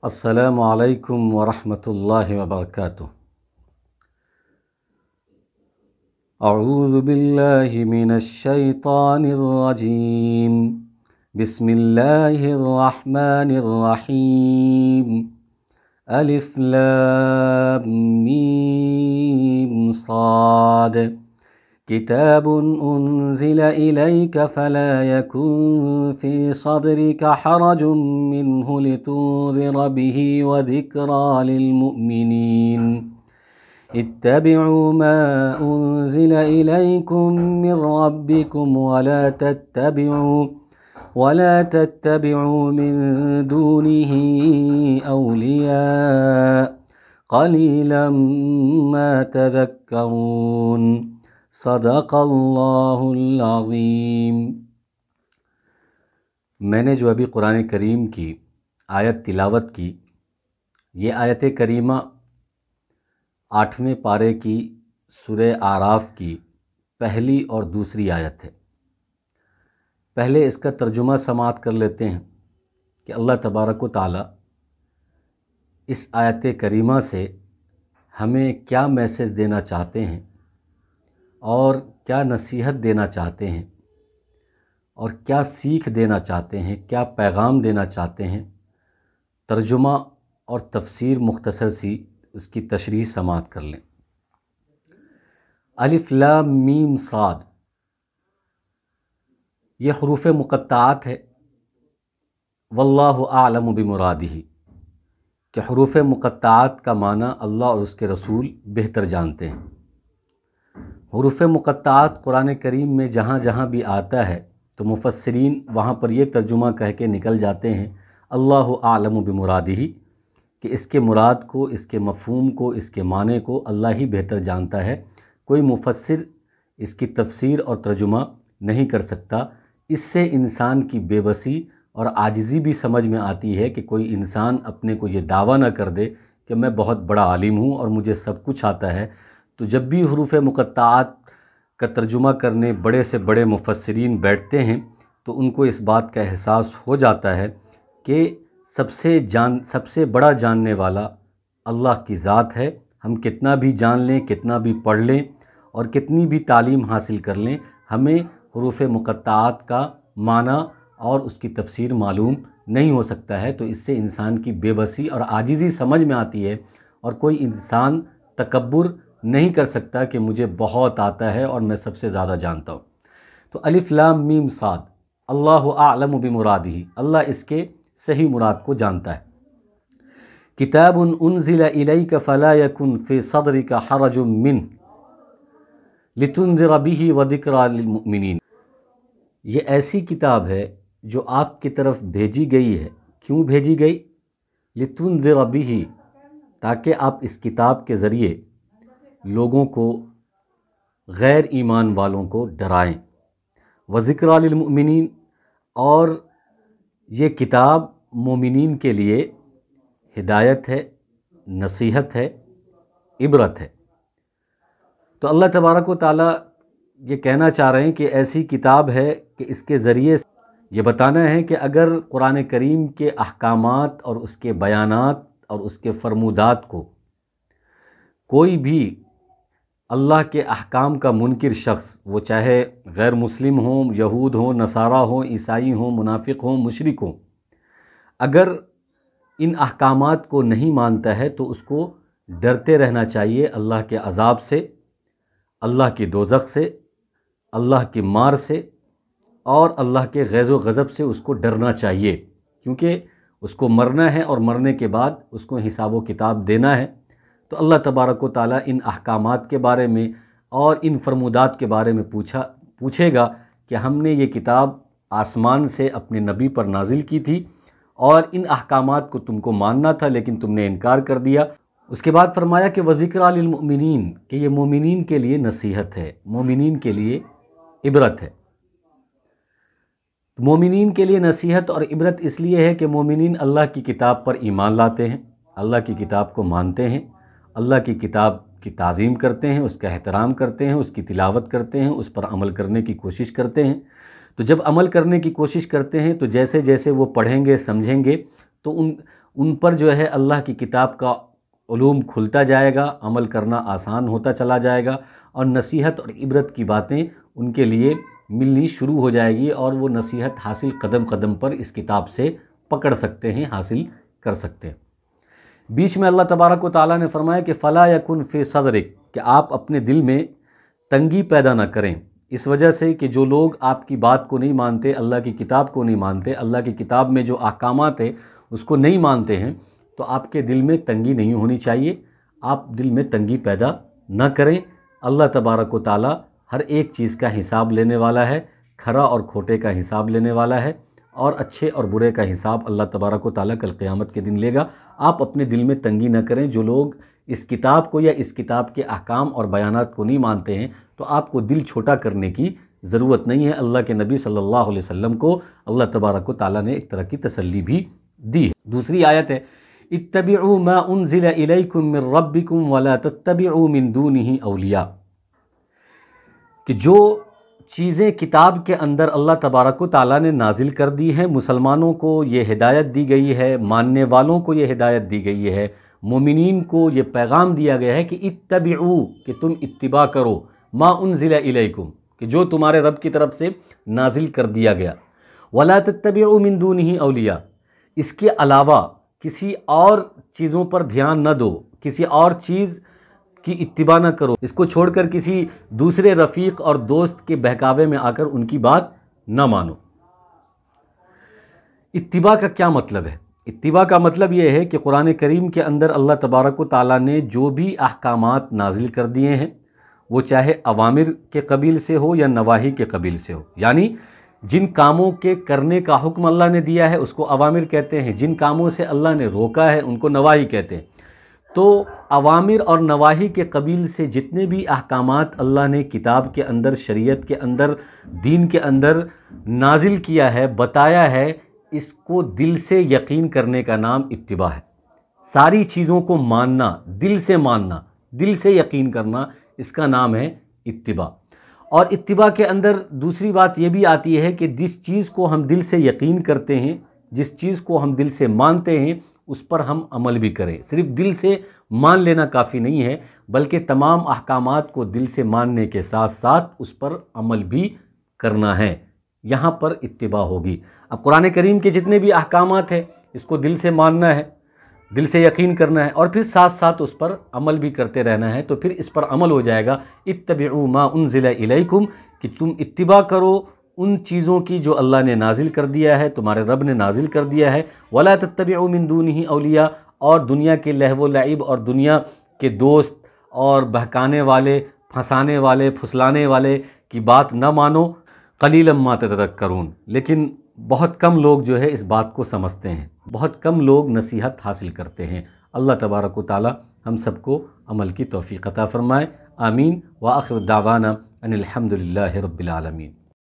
السلام علیکم ورحمۃ اللہ وبرکاتہ۔ اعوذ باللہ من الشیطان الرجیم، بسم اللہ الرحمن الرحیم، الف لام میم صاد، کتاب انزل الیک فلا یکن فی صدرک حرج منہ لتنذر به وذکری للمؤمنین، اتبعوا ما انزل الیکم من ربکم ولا تتبعوا من دونه اولیاء قلیلا ما تذکرون، صدق اللہ العظیم۔ میں نے جو ابھی قرآن کریم کی آیت تلاوت کی، یہ آیت کریمہ 8ویں پارے کی سورہ اعراف کی پہلی اور دوسری آیت ہے۔ پہلے اس کا ترجمہ سماعت کر لیتے ہیں کہ اللہ تبارک و تعالی اس آیت کریمہ سے ہمیں کیا میسج دینا چاہتے ہیں اور کیا نصیحت دینا چاہتے ہیں اور کیا سیکھ دینا چاہتے ہیں، کیا پیغام دینا چاہتے ہیں۔ ترجمہ اور تفسیر مختصر سی اس کی تشریح سماعت کر لیں۔ الف لام میم صاد، یہ حروف مقطعات ہے۔ واللہ اعلم بمرادہ، کہ حروف مقطعات کا معنی اللہ اور اس کے رسول بہتر جانتے ہیں۔ حروف مقطعات قرآن کریم میں جہاں جہاں بھی آتا ہے تو مفسرین وہاں پر یہ ترجمہ کہہ کے نکل جاتے ہیں اللہ اعلم بمرادہ، کہ اس کے مراد کو، اس کے مفہوم کو، اس کے معنی کو اللہ ہی بہتر جانتا ہے۔ کوئی مفسر اس کی تفسیر اور ترجمہ نہیں کر سکتا۔ اس سے انسان کی بے بسی اور عاجزی بھی سمجھ میں آتی ہے کہ کوئی انسان اپنے کو یہ دعویٰ نہ کر دے کہ میں بہت بڑا عالم ہوں اور مجھے سب کچھ آتا ہے۔ تو جب بھی حروف مقطعات کا ترجمہ کرنے بڑے سے بڑے مفسرین بیٹھتے ہیں تو ان کو اس بات کا احساس ہو جاتا ہے کہ سب سے بڑا جاننے والا اللہ کی ذات ہے۔ ہم کتنا بھی جان لیں، کتنا بھی پڑھ لیں اور کتنی بھی تعلیم حاصل کر لیں، ہمیں حروف مقطعات کا معنی اور اس کی تفسیر معلوم نہیں ہو سکتا ہے۔ تو اس سے انسان کی بے بسی اور عاجزی سمجھ میں آتی ہے، اور کوئی انسان تکبر نہیں کر سکتا کہ مجھے بہت آتا ہے اور میں سب سے زیادہ جانتا ہوں۔ تو الف لام میم صاد، اللہ اعلم بمرادہ، اللہ اس کے صحیح مراد کو جانتا ہے۔ کتاب انزل الیک فلا یکن فی صدرک حرج منہ لتنذر به وذکری للمؤمنین، یہ ایسی کتاب ہے جو آپ کی طرف بھیجی گئی ہے۔ کیوں بھیجی گئی؟ لتنذر به، تاکہ آپ اس کتاب کے ذریعے لوگوں کو، غیر ایمان والوں کو ڈرائیں۔ وذکری للمؤمنین، اور یہ کتاب مومنین کے لیے ہدایت ہے، نصیحت ہے، عبرت ہے۔ تو اللہ تبارک و تعالی یہ کہنا چاہ رہے ہیں کہ ایسی کتاب ہے کہ اس کے ذریعے یہ بتانا ہے کہ اگر قرآن کریم کے احکامات اور اس کے بیانات اور اس کے فرمودات کو کوئی بھی اللہ کے احکام کا منکر شخص، وہ چاہے غیر مسلم ہوں، یہود ہوں، نصارہ ہوں، عیسائی ہوں، منافق ہوں، مشرک ہوں، اگر ان احکامات کو نہیں مانتا ہے تو اس کو ڈرتے رہنا چاہیے اللہ کے عذاب سے، اللہ کی دوزخ سے، اللہ کی مار سے، اور اللہ کے غیظ و غضب سے اس کو ڈرنا چاہیے، کیونکہ اس کو مرنا ہے اور مرنے کے بعد اس کو حساب و کتاب دینا ہے۔ تو اللہ تبارک و تعالیٰ ان احکامات کے بارے میں اور ان فرمودات کے بارے میں پوچھے گا کہ ہم نے یہ کتاب آسمان سے اپنے نبی پر نازل کی تھی اور ان احکامات کو تم کو ماننا تھا لیکن تم نے انکار کر دیا۔ اس کے بعد فرمایا کہ وذکری للمؤمنین، کہ یہ مومنین کے لیے نصیحت ہے، مومنین کے لیے عبرت ہے۔ مومنین کے لیے نصیحت اور عبرت اس لیے ہے کہ مومنین اللہ کی کتاب پر ایمان لاتے ہیں، اللہ کی کتاب کو مانتے ہیں، اللہ کی کتاب کی تعظیم کرتے ہیں، اس کا احترام کرتے ہیں، اس کی تلاوت کرتے ہیں، اس پر عمل کرنے کی کوشش کرتے ہیں۔ تو جب عمل کرنے کی کوشش کرتے ہیں تو جیسے جیسے وہ پڑھیں گے، سمجھیں گے، تو ان پر جو ہے اللہ کی کتاب کا علوم کھلتا جائے گا، عمل کرنا آسان ہوتا چلا جائے گا، اور نصیحت اور عبرت کی باتیں ان کے لیے ملنی شروع ہو جائے گی، اور وہ نصیحت حاصل قدم قدم پر اس کتاب سے پکڑ سکتے ہیں، حاصل کر سکتے ہیں۔ بیچ میں اللہ تبارک و تعالیٰ نے فرمایا کہ فَلَا يَكُنْ فِي صَدْرِكَ، کہ آپ اپنے دل میں تنگی پیدا نہ کریں، اس وجہ سے کہ جو لوگ آپ کی بات کو نہیں مانتے، اللہ کی کتاب کو نہیں مانتے، اللہ کی کتاب میں جو احکامات ہیں اس کو نہیں مانتے ہیں، تو آپ کے دل میں تنگی نہیں ہونی چاہیے، آپ دل میں تنگی پیدا نہ کریں۔ اللہ تبارک و تعالیٰ ہر ایک چیز کا حساب لینے والا ہے، کھرا اور کھوٹے کا حساب لینے والا ہے، اور اچھے اور برے کا حساب اللہ تبارک و تعالیٰ کل قیامت کے دن لے گا۔ آپ اپنے دل میں تنگی نہ کریں۔ جو لوگ اس کتاب کو یا اس کتاب کے احکام اور بیانات کو نہیں مانتے ہیں تو آپ کو دل چھوٹا کرنے کی ضرورت نہیں ہے۔ اللہ کے نبی صلی اللہ علیہ وسلم کو اللہ تبارک و تعالیٰ نے ایک طرح کی تسلی بھی دی ہے۔ دوسری آیت ہے اتبعوا ما انزل الیکم من ربکم ولا تتبعوا من دونہ اولیاء، کہ جو چیزیں کتاب کے اندر اللہ تبارک و تعالیٰ نے نازل کر دی ہیں، مسلمانوں کو یہ ہدایت دی گئی ہے، ماننے والوں کو یہ ہدایت دی گئی ہے، مومنین کو یہ پیغام دیا گیا ہے کہ اتبعوا، کہ تم اتباع کرو، ما انزل الیکم، کہ جو تمہارے رب کی طرف سے نازل کر دیا گیا، ولا تتبعوا من دونہ اولیاء، اس کے علاوہ کسی اور چیزوں پر دھیان نہ دو، کسی اور چیز کی اتباع نہ کرو، اس کو چھوڑ کر کسی دوسرے رفیق اور دوست کے بہکاوے میں آ کر ان کی بات نہ مانو۔ اتباع کا کیا مطلب ہے؟ اتباع کا مطلب یہ ہے کہ قرآن کریم کے اندر اللہ تبارک و تعالیٰ نے جو بھی احکامات نازل کر دیے ہیں، وہ چاہے اوامر کے قبیل سے ہو یا نواہی کے قبیل سے ہو، یعنی جن کاموں کے کرنے کا حکم اللہ نے دیا ہے اس کو اوامر کہتے ہیں، جن کاموں سے اللہ نے روکا ہے ان کو نواہی کہتے ہیں۔ تو اوامر اور نواہی کے قبیل سے جتنے بھی احکامات اللہ نے کتاب کے اندر، شریعت کے اندر، دین کے اندر نازل کیا ہے، بتایا ہے، اس کو دل سے یقین کرنے کا نام اتباع ہے۔ ساری چیزوں کو ماننا، دل سے ماننا، دل سے یقین کرنا، اس کا نام ہے اتباع۔ اور اتباع کے اندر دوسری بات یہ بھی آتی ہے کہ جس چیز کو ہم دل سے یقین کرتے ہیں، جس چیز کو ہم دل سے مانتے ہیں، اس پر ہم عمل بھی کریں۔ صرف دل سے مان لینا کافی نہیں ہے، بلکہ تمام احکامات کو دل سے ماننے کے ساتھ ساتھ اس پر عمل بھی کرنا ہے، یہاں پر اتباع ہوگی۔ اب قرآن کریم کے جتنے بھی احکامات ہیں اس کو دل سے ماننا ہے، دل سے یقین کرنا ہے، اور پھر ساتھ ساتھ اس پر عمل بھی کرتے رہنا ہے، تو پھر اس پر عمل ہو جائے گا۔ اتبعوا ما انزل الیکم، کہ تم اتباع کرو ان چیزوں کی جو اللہ نے نازل کر دیا ہے، تمہارے رب نے نازل کر دیا ہے، ولا تتبعوا من دونہ اولیاء، اور دنیا کے لہو و لعب اور دنیا کے دوست اور بہکانے والے، پھنسانے والے، پھسلانے والے کی بات نہ مانو۔ قلیلا ما تتذکرون، لیکن بہت کم لوگ جو ہے اس بات کو سمجھتے ہیں، بہت کم لوگ نصیحت حاصل کرتے ہیں۔ اللہ تبارک و تعالی ہم سب کو عمل کی توفیق عطا فرمائے، آمین۔ وآخر دعوانا ان الحمد للہ رب العالمین۔